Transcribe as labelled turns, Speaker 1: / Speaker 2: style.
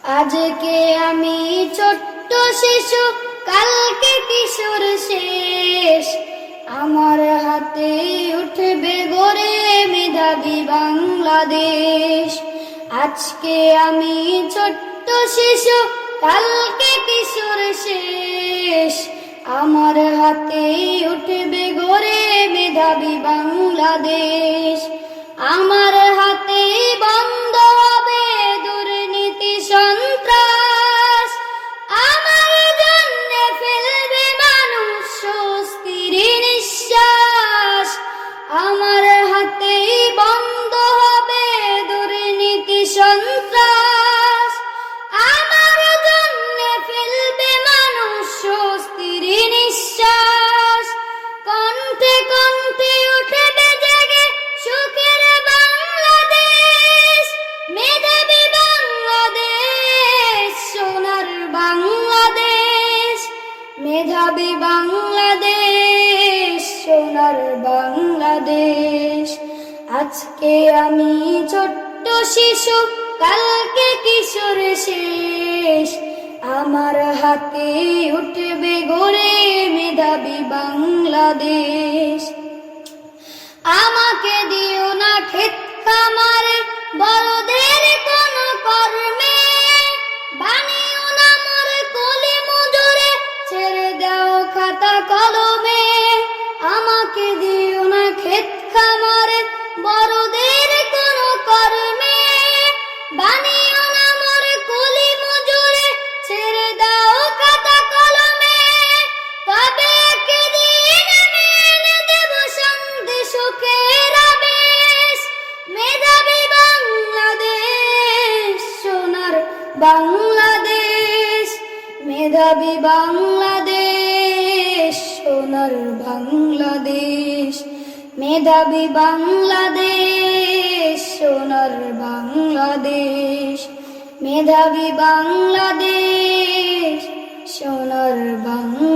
Speaker 1: আজকে আমি ছোট্ট শিশু, কালকে কিশোর শেষ। আমার হাতে উঠবে গড়ে মেধাবী বাংলাদেশ। আজকে আমি ছোট্ট শিশু, কালকে কিশোর শেষ। আমার হাতে উঠবে গড়ে মেধাবী বাংলাদেশ। আমার হাতে বন্ধ হবে দুর্নীতি সন্ত্রাস। আমার জন্যে ফেলবে মানুষ স্বস্তির নিঃশ্বাস। আমার হাতে বন্ধ হবে দুর্নীতি সন্ত্রাস। আমার জন্যে ফেলবে মানুষ স্বস্তির নিঃশ্বাস। কণ্ঠে কণ্ঠে উঠবে জেগে সুখের বাংলাদেশ, মেধাবী বাংলাদেশ, সোনার বাংলাদেশ। মেধাবী বাংলাদেশ, সোনার বাংলাদেশ। আজকে আমি ছোট্ট শিশু, কালকে কিশোর শেষ। আমার হাতে উঠবে গড়ে মেধাবী বাংলাদেশ। আমাকে দিও না ক্ষেত খামারে বড়দের কোন কর্মে, বানিও না মোর কলি মজুরে, ছেড়ে দাও খাতা কলমে। আমাকে দিও না ক্ষেত খামারে বড়দের কোন কর্মে, বানিও না মোর কলি মজুরে, ছেড়ে দাও খাতা কলমে। তবে একদিন আমি এনে দেব শান্তি সুখের আবেশ, মেধাবী বাংলাদেশ, সোনার বাংলাদেশ। মেধাবী বাংলাদেশ, সোনার বাংলাদেশ। মেধাবী বাংলাদেশ, সোনার বাংলাদেশ। মেধাবী বাংলাদেশ, সোনার বাংলাদেশ।